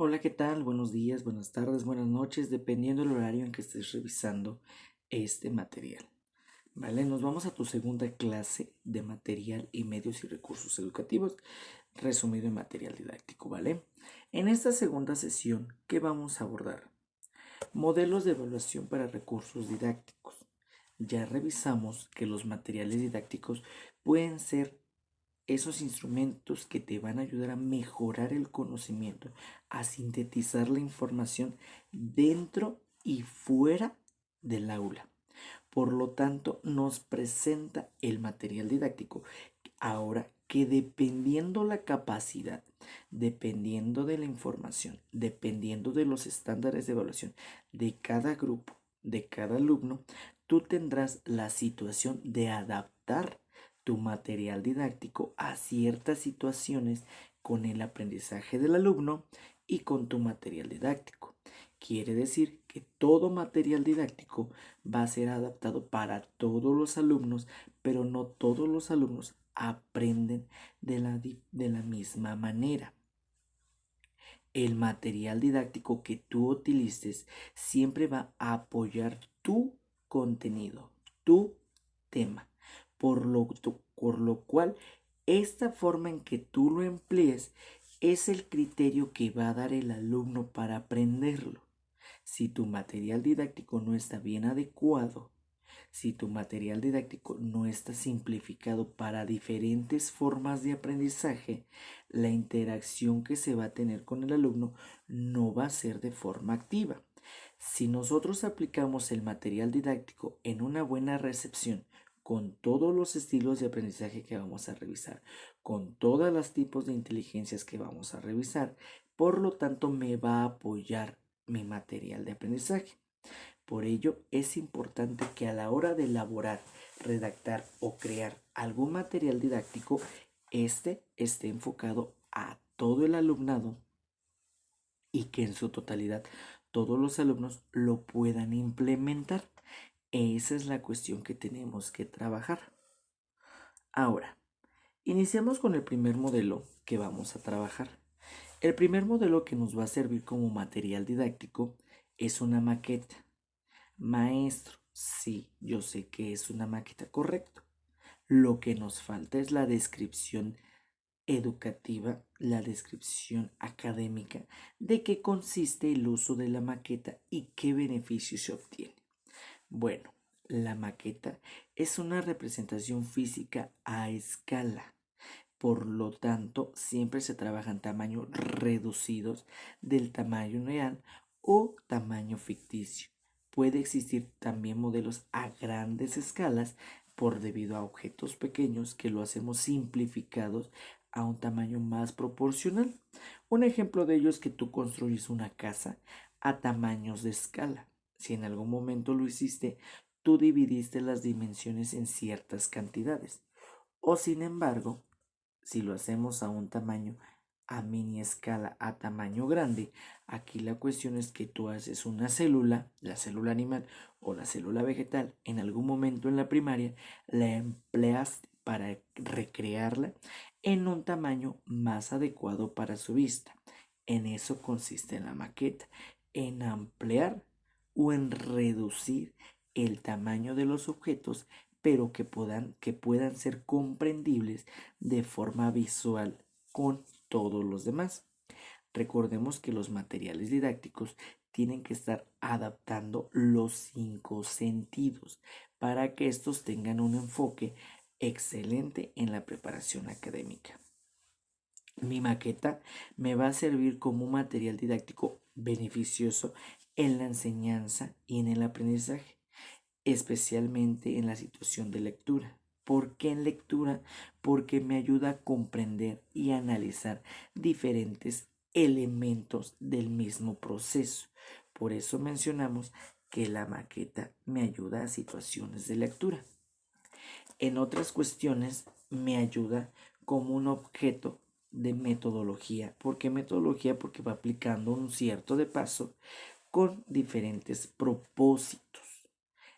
Hola, ¿qué tal? Buenos días, buenas tardes, buenas noches, dependiendo del horario en que estés revisando este material. ¿Vale? Nos vamos a tu segunda clase de material y medios y recursos educativos, resumido en material didáctico, ¿vale? En esta segunda sesión, ¿qué vamos a abordar? Modelos de evaluación para recursos didácticos. Ya revisamos que los materiales didácticos pueden ser esos instrumentos que te van a ayudar a mejorar el conocimiento, a sintetizar la información dentro y fuera del aula. Por lo tanto, nos presenta el material didáctico. Ahora que dependiendo la capacidad, dependiendo de la información, dependiendo de los estándares de evaluación de cada grupo, de cada alumno, tú tendrás la situación de adaptar tu material didáctico a ciertas situaciones con el aprendizaje del alumno y con tu material didáctico. Quiere decir que todo material didáctico va a ser adaptado para todos los alumnos, pero no todos los alumnos aprenden de la misma manera. El material didáctico que tú utilices siempre va a apoyar tu contenido, tu tema, por lo cual esta forma en que tú lo emplees es el criterio que va a dar el alumno para aprenderlo. Si tu material didáctico no está bien adecuado, si tu material didáctico no está simplificado para diferentes formas de aprendizaje, la interacción que se va a tener con el alumno no va a ser de forma activa. Si nosotros aplicamos el material didáctico en una buena recepción, con todos los estilos de aprendizaje que vamos a revisar, con todos los tipos de inteligencias que vamos a revisar, por lo tanto me va a apoyar mi material de aprendizaje. Por ello, es importante que a la hora de elaborar, redactar o crear algún material didáctico, este esté enfocado a todo el alumnado y que en su totalidad todos los alumnos lo puedan implementar. Esa es la cuestión que tenemos que trabajar. Ahora, iniciamos con el primer modelo que vamos a trabajar. El primer modelo que nos va a servir como material didáctico es una maqueta. Maestro, sí, yo sé que es una maqueta, correcto. Lo que nos falta es la descripción educativa, la descripción académica de qué consiste el uso de la maqueta y qué beneficios se obtiene. Bueno, la maqueta es una representación física a escala. Por lo tanto, siempre se trabaja en tamaños reducidos del tamaño real o tamaño ficticio. Puede existir también modelos a grandes escalas por debido a objetos pequeños que lo hacemos simplificados a un tamaño más proporcional. Un ejemplo de ello es que tú construyes una casa a tamaños de escala. Si en algún momento lo hiciste, tú dividiste las dimensiones en ciertas cantidades. O sin embargo, si lo hacemos a un tamaño a mini escala, a tamaño grande, aquí la cuestión es que tú haces una célula, la célula animal o la célula vegetal, en algún momento en la primaria, la empleas para recrearla en un tamaño más adecuado para su vista. En eso consiste la maqueta, en ampliar o en reducir el tamaño de los objetos, pero que puedan ser comprendibles de forma visual con todos los demás. Recordemos que los materiales didácticos tienen que estar adaptando los 5 sentidos para que estos tengan un enfoque excelente en la preparación académica. Mi maqueta me va a servir como un material didáctico beneficioso en la enseñanza y en el aprendizaje, especialmente en la situación de lectura. ¿Por qué en lectura? Porque me ayuda a comprender y analizar diferentes elementos del mismo proceso. Por eso mencionamos que la maqueta me ayuda a situaciones de lectura. En otras cuestiones me ayuda como un objeto de metodología. ¿Por qué metodología? Porque va aplicando un cierto de paso con diferentes propósitos.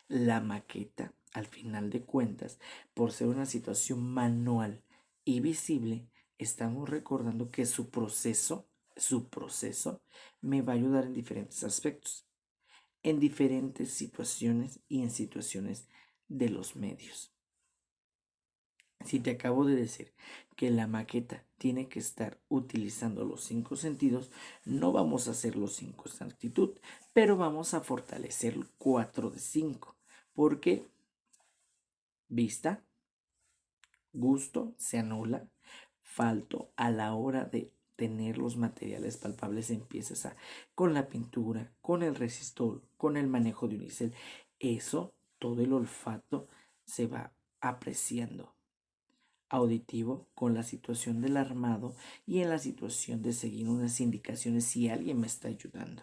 La maqueta, al final de cuentas, por ser una situación manual y visible, estamos recordando que su proceso su proceso me va a ayudar en diferentes aspectos, en diferentes situaciones y en situaciones de los medios. Si te acabo de decir que la maqueta tiene que estar utilizando los 5 sentidos, no vamos a hacer los 5 en actitud, pero vamos a fortalecer 4 de 5. Porque vista, gusto se anula, falto a la hora de tener los materiales palpables empiezas con la pintura, con el resistor, con el manejo de unicel. Eso, todo el olfato se va apreciando. Auditivo con la situación del armado y en la situación de seguir unas indicaciones si alguien me está ayudando,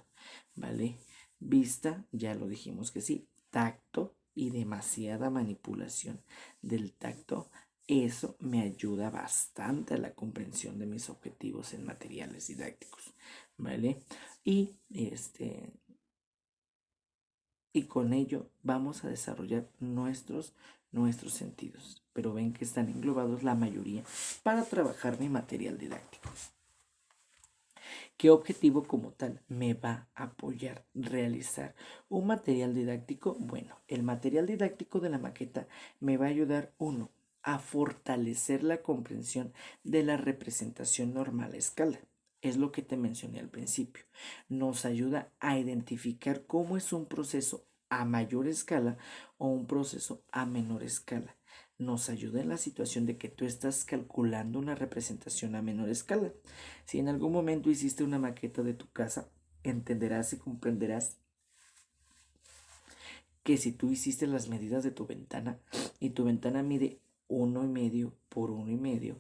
¿vale? Vista, ya lo dijimos que sí. Tacto y demasiada manipulación del tacto, eso me ayuda bastante a la comprensión de mis objetivos en materiales didácticos, ¿vale? Y y con ello vamos a desarrollar nuestros sentidos. Pero ven que están englobados la mayoría para trabajar mi material didáctico. ¿Qué objetivo como tal me va a apoyar realizar un material didáctico? Bueno, el material didáctico de la maqueta me va a ayudar, uno, a fortalecer la comprensión de la representación normal a escala. Es lo que te mencioné al principio. Nos ayuda a identificar cómo es un proceso a mayor escala o un proceso a menor escala. Nos ayuda en la situación de que tú estás calculando una representación a menor escala. Si en algún momento hiciste una maqueta de tu casa, entenderás y comprenderás que si tú hiciste las medidas de tu ventana y tu ventana mide 1,5 por 1,5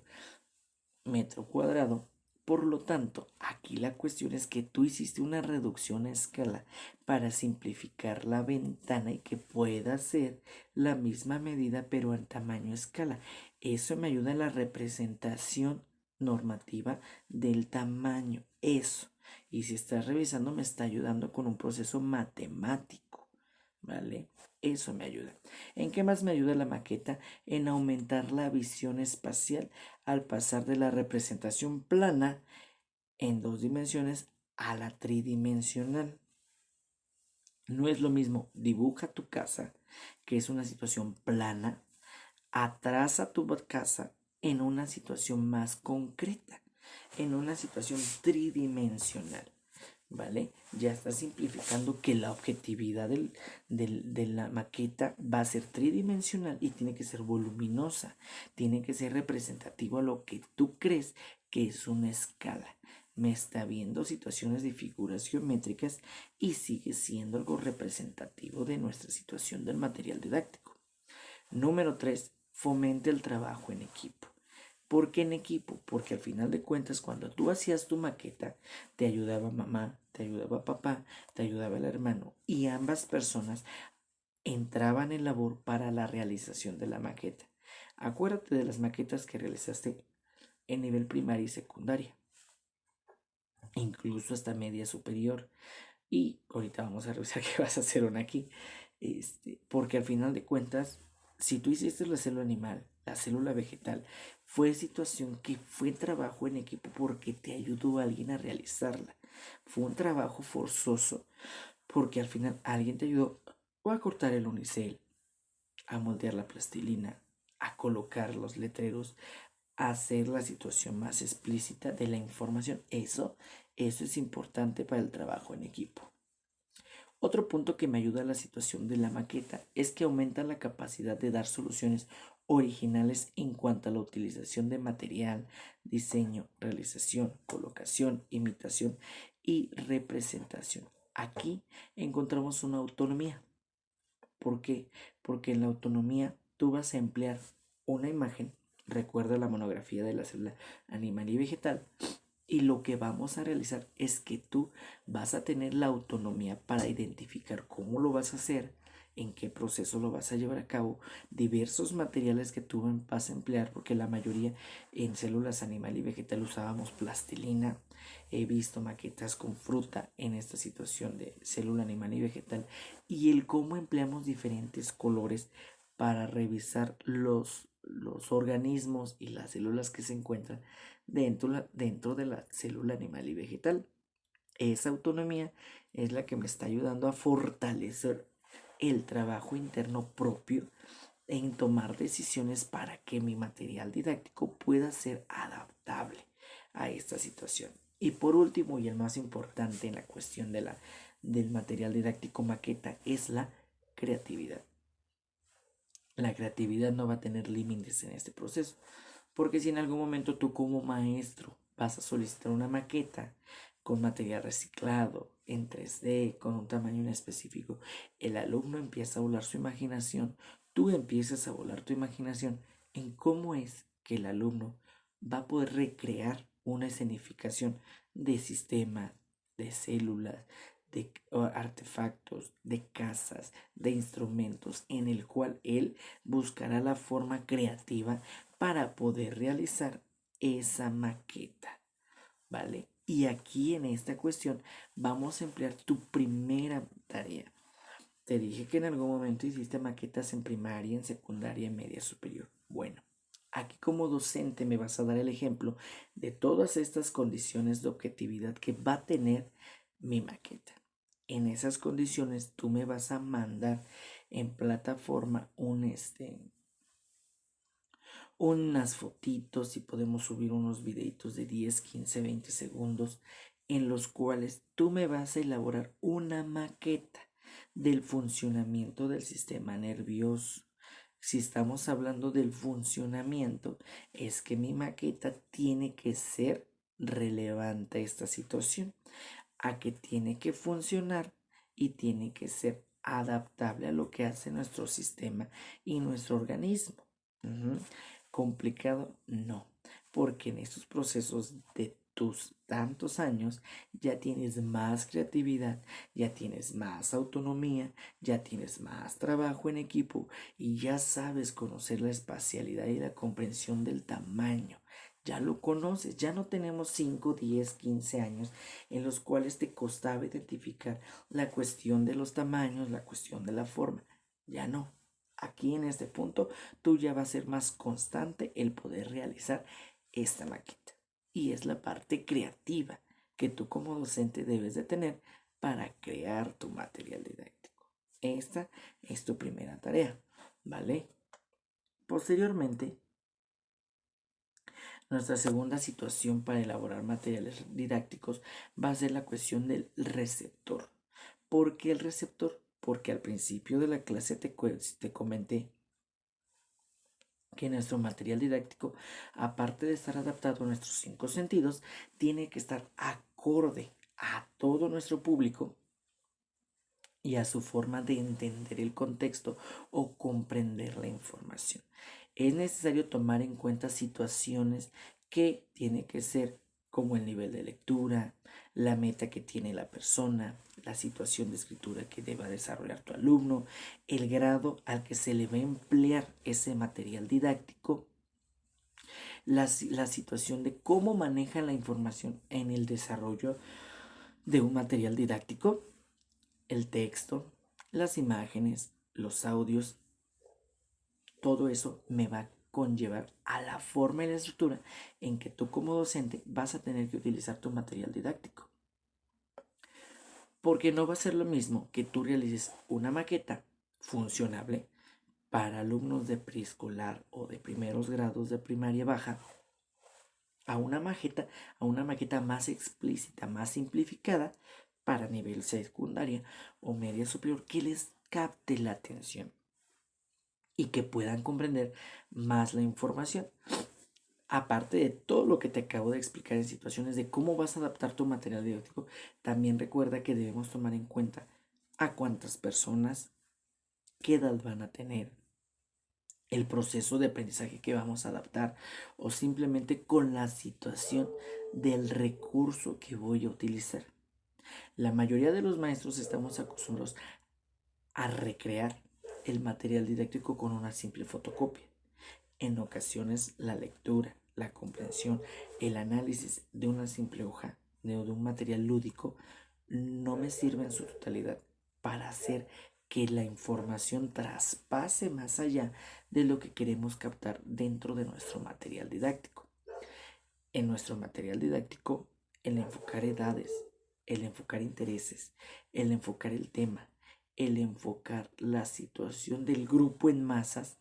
metro cuadrado, por lo tanto, aquí la cuestión es que tú hiciste una reducción a escala para simplificar la ventana y que pueda ser la misma medida pero en tamaño escala. Eso me ayuda en la representación normativa del tamaño. Eso. Y si estás revisando, me está ayudando con un proceso matemático. ¿Vale? Eso me ayuda. ¿En qué más me ayuda la maqueta? En aumentar la visión espacial al pasar de la representación plana en 2 dimensiones a la tridimensional. No es lo mismo dibuja tu casa, que es una situación plana, atrasa tu casa en una situación más concreta, en una situación tridimensional. ¿Vale? Ya está simplificando que la objetividad de la maqueta va a ser tridimensional y tiene que ser voluminosa, tiene que ser representativo a lo que tú crees que es una escala. Me está viendo situaciones de figuras geométricas y sigue siendo algo representativo de nuestra situación del material didáctico. Número 3. Fomente el trabajo en equipo. ¿Por qué en equipo? Porque al final de cuentas, cuando tú hacías tu maqueta, te ayudaba mamá, te ayudaba papá, te ayudaba el hermano y ambas personas entraban en labor para la realización de la maqueta. Acuérdate de las maquetas que realizaste en nivel primaria y secundaria, incluso hasta media superior. Y ahorita vamos a revisar qué vas a hacer una aquí. Porque al final de cuentas, si tú hiciste la célula animal, la célula vegetal, fue situación que fue trabajo en equipo porque te ayudó a alguien a realizarla. Fue un trabajo forzoso porque al final alguien te ayudó o a cortar el unicel, a moldear la plastilina, a colocar los letreros, a hacer la situación más explícita de la información. Eso es importante para el trabajo en equipo. Otro punto que me ayuda a la situación de la maqueta es que aumenta la capacidad de dar soluciones originales en cuanto a la utilización de material, diseño, realización, colocación, imitación y representación. Aquí encontramos una autonomía. ¿Por qué? Porque en la autonomía tú vas a emplear una imagen, recuerda la monografía de la célula animal y vegetal, y lo que vamos a realizar es que tú vas a tener la autonomía para identificar cómo lo vas a hacer, en qué proceso lo vas a llevar a cabo, diversos materiales que tú vas a emplear, porque la mayoría en células animal y vegetal usábamos plastilina. He visto maquetas con fruta en esta situación de célula animal y vegetal y el cómo empleamos diferentes colores para revisar los los organismos y las células que se encuentran dentro de la célula animal y vegetal. Esa autonomía es la que me está ayudando a fortalecer el trabajo interno propio en tomar decisiones para que mi material didáctico pueda ser adaptable a esta situación. Y por último, y el más importante en la cuestión del material didáctico maqueta, es la creatividad. La creatividad no va a tener límites en este proceso, porque si en algún momento tú como maestro vas a solicitar una maqueta con material reciclado, en 3D, con un tamaño en específico, el alumno empieza a volar su imaginación, tú empiezas a volar tu imaginación en cómo es que el alumno va a poder recrear una escenificación de sistemas, de células, de artefactos, de casas, de instrumentos, en el cual él buscará la forma creativa para poder realizar esa maqueta, ¿vale? Y aquí en esta cuestión vamos a emplear tu primera tarea. Te dije que en algún momento hiciste maquetas en primaria, en secundaria, en media superior. Bueno, aquí como docente me vas a dar el ejemplo de todas estas condiciones de objetividad que va a tener mi maqueta. En esas condiciones tú me vas a mandar en plataforma unas fotitos y podemos subir unos videitos de 10, 15, 20 segundos en los cuales tú me vas a elaborar una maqueta del funcionamiento del sistema nervioso. Si estamos hablando del funcionamiento, es que mi maqueta tiene que ser relevante a esta situación, a que tiene que funcionar y tiene que ser adaptable a lo que hace nuestro sistema y nuestro organismo. Ujú. Complicado, no, porque en estos procesos de tus tantos años ya tienes más creatividad, ya tienes más autonomía, ya tienes más trabajo en equipo y ya sabes conocer la espacialidad y la comprensión del tamaño. Ya lo conoces, ya no tenemos 5, 10, 15 años en los cuales te costaba identificar la cuestión de los tamaños, la cuestión de la forma. Ya no. Aquí en este punto tú ya va a ser más constante el poder realizar esta maqueta. Y es la parte creativa que tú como docente debes de tener para crear tu material didáctico. Esta es tu primera tarea, ¿vale? Posteriormente, nuestra segunda situación para elaborar materiales didácticos va a ser la cuestión del receptor. ¿Por qué el receptor? Porque al principio de la clase te comenté que nuestro material didáctico, aparte de estar adaptado a nuestros 5 sentidos, tiene que estar acorde a todo nuestro público y a su forma de entender el contexto o comprender la información. Es necesario tomar en cuenta situaciones que tiene que ser como el nivel de lectura, la meta que tiene la persona, la situación de escritura que deba desarrollar tu alumno, el grado al que se le va a emplear ese material didáctico, la situación de cómo maneja la información en el desarrollo de un material didáctico, el texto, las imágenes, los audios, todo eso me va a conllevar a la forma y la estructura en que tú como docente vas a tener que utilizar tu material didáctico. Porque no va a ser lo mismo que tú realices una maqueta funcionable para alumnos de preescolar o de primeros grados de primaria baja a una maqueta más explícita, más simplificada para nivel secundaria o media superior que les capte la atención y que puedan comprender más la información. Aparte de todo lo que te acabo de explicar en situaciones de cómo vas a adaptar tu material didáctico, también recuerda que debemos tomar en cuenta a cuántas personas, qué edad van a tener, el proceso de aprendizaje que vamos a adaptar o simplemente con la situación del recurso que voy a utilizar. La mayoría de los maestros estamos acostumbrados a recrear el material didáctico con una simple fotocopia. En ocasiones la lectura, la comprensión, el análisis de una simple hoja de un material lúdico no me sirve en su totalidad para hacer que la información traspase más allá de lo que queremos captar dentro de nuestro material didáctico. En nuestro material didáctico, el enfocar edades, el enfocar intereses, el enfocar el tema, el enfocar la situación del grupo en masas,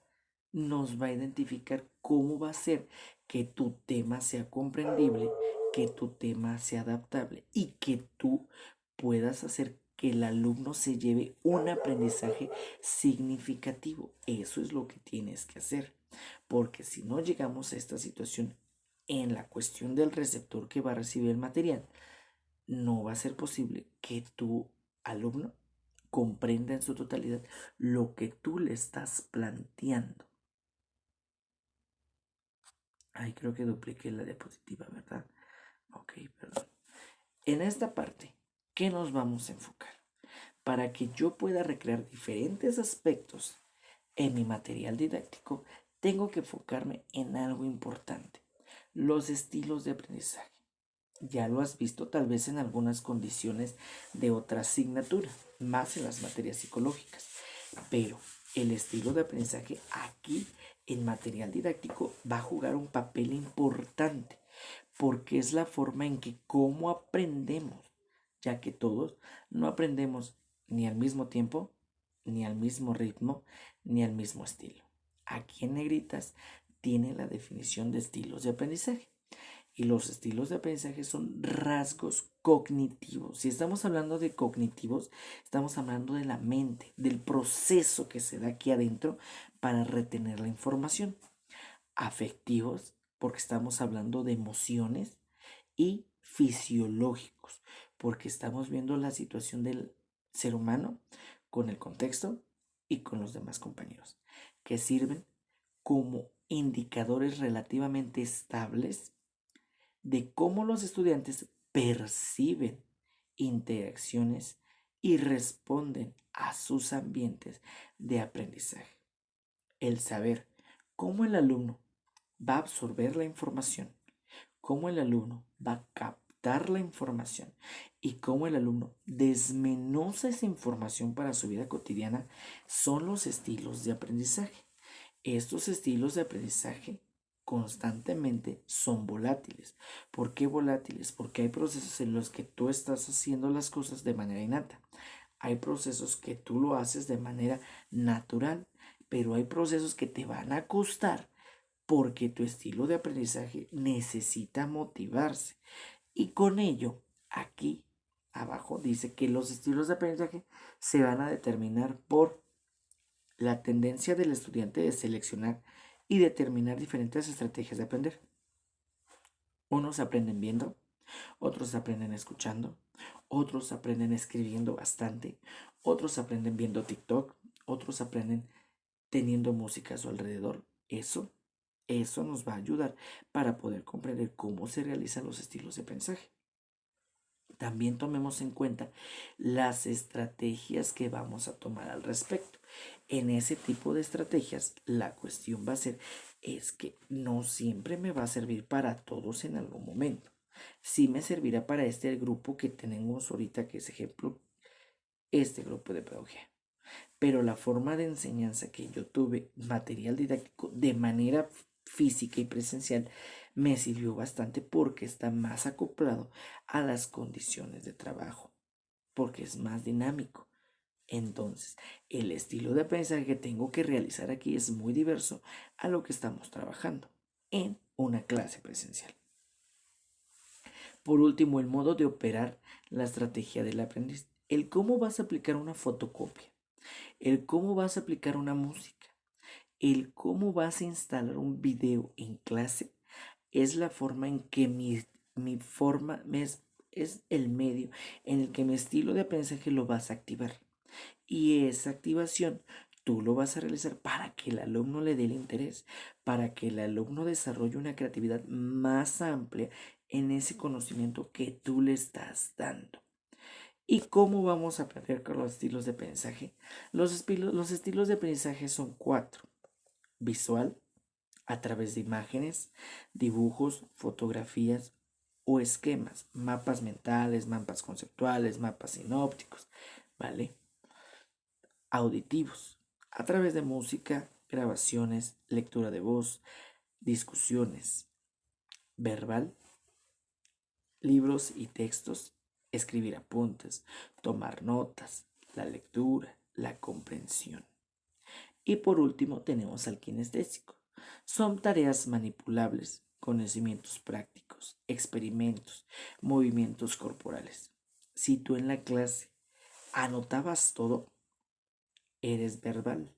nos va a identificar cómo va a ser que tu tema sea comprendible, que tu tema sea adaptable y que tú puedas hacer que el alumno se lleve un aprendizaje significativo. Eso es lo que tienes que hacer, porque si no llegamos a esta situación en la cuestión del receptor que va a recibir el material, no va a ser posible que tu alumno comprenda en su totalidad lo que tú le estás planteando. Ay, creo que dupliqué la diapositiva, ¿verdad? Ok, perdón. En esta parte, ¿qué nos vamos a enfocar? Para que yo pueda recrear diferentes aspectos en mi material didáctico, tengo que enfocarme en algo importante: los estilos de aprendizaje. Ya lo has visto tal vez en algunas condiciones de otra asignatura, más en las materias psicológicas, pero el estilo de aprendizaje aquí en material didáctico va a jugar un papel importante, porque es la forma en que cómo aprendemos, ya que todos no aprendemos ni al mismo tiempo, ni al mismo ritmo, ni al mismo estilo. Aquí en negritas tiene la definición de estilos de aprendizaje. Y los estilos de aprendizaje son rasgos cognitivos. Si estamos hablando de cognitivos, estamos hablando de la mente, del proceso que se da aquí adentro para retener la información. Afectivos, porque estamos hablando de emociones. Y fisiológicos, porque estamos viendo la situación del ser humano con el contexto y con los demás compañeros, que sirven como indicadores relativamente estables de cómo los estudiantes perciben interacciones y responden a sus ambientes de aprendizaje. El saber cómo el alumno va a absorber la información, cómo el alumno va a captar la información y cómo el alumno desmenuza esa información para su vida cotidiana son los estilos de aprendizaje. Estos estilos de aprendizaje constantemente son volátiles. ¿Por qué volátiles? Porque hay procesos en los que tú estás haciendo las cosas de manera innata. Hay procesos que tú lo haces de manera natural, pero hay procesos que te van a costar porque tu estilo de aprendizaje necesita motivarse. Y con ello, aquí abajo dice que los estilos de aprendizaje se van a determinar por la tendencia del estudiante de seleccionar y determinar diferentes estrategias de aprender. Unos aprenden viendo, otros aprenden escuchando, otros aprenden escribiendo bastante, otros aprenden viendo TikTok, otros aprenden teniendo música a su alrededor. Eso nos va a ayudar para poder comprender cómo se realizan los estilos de aprendizaje. También tomemos en cuenta las estrategias que vamos a tomar al respecto. En ese tipo de estrategias, la cuestión va a ser, es que no siempre me va a servir para todos en algún momento. Sí me servirá para este grupo que tenemos ahorita, que es ejemplo, este grupo de pedagogía. Pero la forma de enseñanza que yo tuve, material didáctico, de manera física y presencial, me sirvió bastante porque está más acoplado a las condiciones de trabajo, porque es más dinámico. Entonces, el estilo de aprendizaje que tengo que realizar aquí es muy diverso a lo que estamos trabajando en una clase presencial. Por último, el modo de operar la estrategia del aprendiz. El cómo vas a aplicar una fotocopia, el cómo vas a aplicar una música, el cómo vas a instalar un video en clase es la forma en que mi forma es el medio en el que mi estilo de aprendizaje lo vas a activar. Y esa activación tú lo vas a realizar para que el alumno le dé el interés, para que el alumno desarrolle una creatividad más amplia en ese conocimiento que tú le estás dando. ¿Y cómo vamos a aprender con los estilos de aprendizaje? Los estilos de aprendizaje son 4: visual, a través de imágenes, dibujos, fotografías o esquemas, mapas mentales, mapas conceptuales, mapas sinópticos, ¿vale? auditivos, a través de música, grabaciones, lectura de voz, discusiones, verbal, libros y textos, escribir apuntes, tomar notas, la lectura, la comprensión. Y por último tenemos al kinestésico. Son tareas manipulables, conocimientos prácticos, experimentos, movimientos corporales. Si tú en la clase anotabas todo, eres verbal.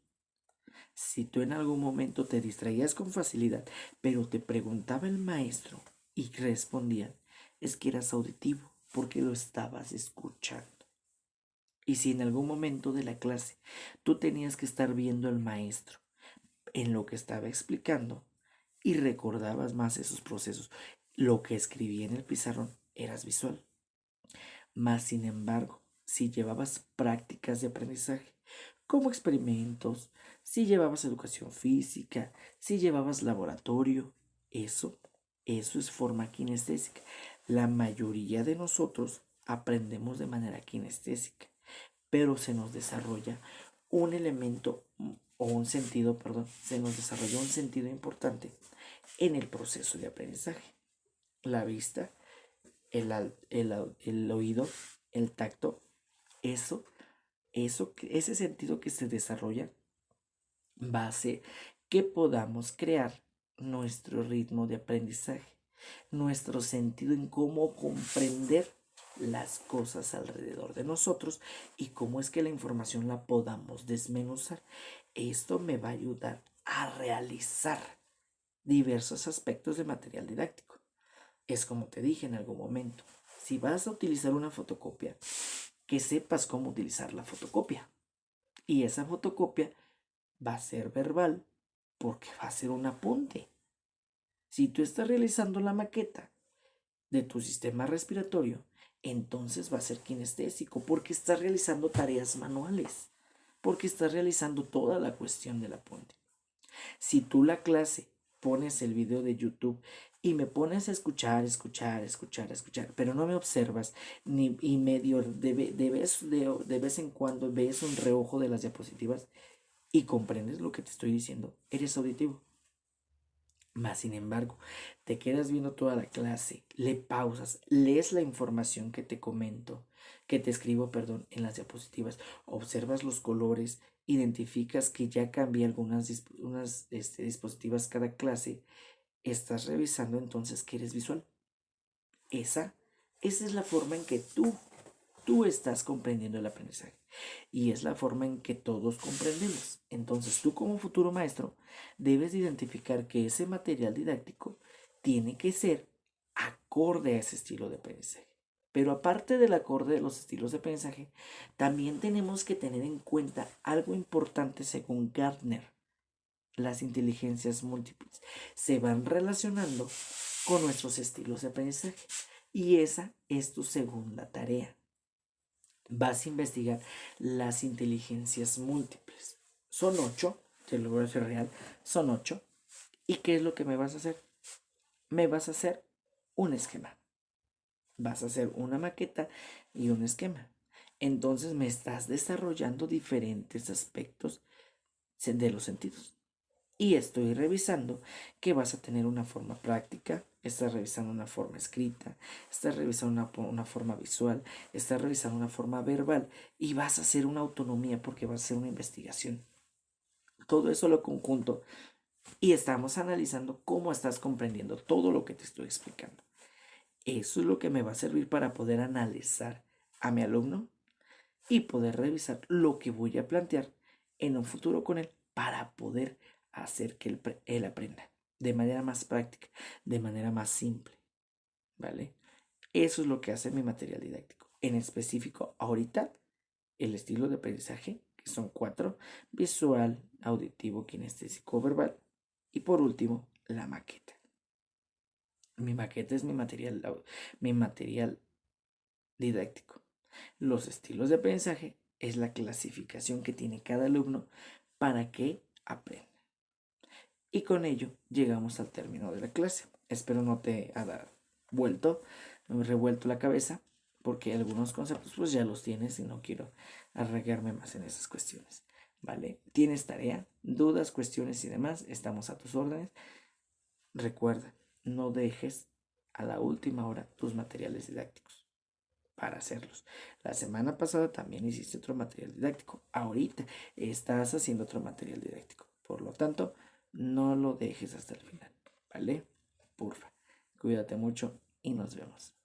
Si tú en algún momento te distraías con facilidad, pero te preguntaba el maestro y respondían, es que eras auditivo porque lo estabas escuchando. Y si en algún momento de la clase tú tenías que estar viendo al maestro en lo que estaba explicando y recordabas más esos procesos, lo que escribía en el pizarrón eras visual. Más sin embargo, si llevabas prácticas de aprendizaje, como experimentos, si llevabas educación física, si llevabas laboratorio, eso, eso es forma kinestésica. La mayoría de nosotros aprendemos de manera kinestésica, pero se nos desarrolla un elemento o un sentido, perdón, se nos desarrolla un sentido importante en el proceso de aprendizaje. La vista, el oído, el tacto, eso, ese sentido que se desarrolla va a hacer que podamos crear nuestro ritmo de aprendizaje, nuestro sentido en cómo comprender las cosas alrededor de nosotros y cómo es que la información la podamos desmenuzar. Esto me va a ayudar a realizar diversos aspectos de material didáctico. Es como te dije en algún momento, si vas a utilizar una fotocopia, que sepas cómo utilizar la fotocopia. Y esa fotocopia va a ser verbal porque va a ser un apunte. Si tú estás realizando la maqueta de tu sistema respiratorio, entonces va a ser kinestésico porque estás realizando tareas manuales, porque estás realizando toda la cuestión del apunte. Si tú la clase pones el video de YouTube y me pones a escuchar, pero no me observas ni y medio de vez en cuando ves un reojo de las diapositivas y comprendes lo que te estoy diciendo, eres auditivo. Más sin embargo, te quedas viendo toda la clase, le pausas, lees la información que te comento, que te escribo, perdón, en las diapositivas, observas los colores, identificas que ya cambié algunas dispositivas cada clase, estás revisando entonces que eres visual. Esa, esa es la forma en que tú estás comprendiendo el aprendizaje. Y es la forma en que todos comprendemos. Entonces tú como futuro maestro debes identificar que ese material didáctico tiene que ser acorde a ese estilo de aprendizaje. Pero aparte del acorde de los estilos de aprendizaje, también tenemos que tener en cuenta algo importante según Gartner. Las inteligencias múltiples se van relacionando con nuestros estilos de aprendizaje. Y esa es tu segunda tarea. Vas a investigar las inteligencias múltiples. Son 8, te lo voy a hacer real, son 8. ¿Y qué es lo que me vas a hacer? Me vas a hacer un esquema. Vas a hacer una maqueta y un esquema. Entonces me estás desarrollando diferentes aspectos de los sentidos. Y estoy revisando que vas a tener una forma práctica, estás revisando una forma escrita, estás revisando una forma visual, estás revisando una forma verbal y vas a hacer una autonomía porque vas a hacer una investigación. Todo eso lo conjunto y estamos analizando cómo estás comprendiendo todo lo que te estoy explicando. Eso es lo que me va a servir para poder analizar a mi alumno y poder revisar lo que voy a plantear en un futuro con él para poder hacer que él aprenda de manera más práctica, de manera más simple, ¿vale? Eso es lo que hace mi material didáctico. En específico, ahorita, el estilo de aprendizaje, que son 4, visual, auditivo, kinestésico, verbal, y por último, la maqueta. Mi maqueta es mi material didáctico. Los estilos de aprendizaje es la clasificación que tiene cada alumno para que aprenda. Y con ello llegamos al término de la clase. Espero no te haya revuelto la cabeza. porque algunos conceptos pues ya los tienes y no quiero arraigarme más en esas cuestiones, ¿vale? ¿Tienes tarea, dudas, cuestiones y demás? Estamos a tus órdenes. Recuerda, no dejes a la última hora tus materiales didácticos para hacerlos. La semana pasada también hiciste otro material didáctico. Ahorita estás haciendo otro material didáctico. Por lo tanto, no lo dejes hasta el final, ¿vale? Porfa, cuídate mucho y nos vemos.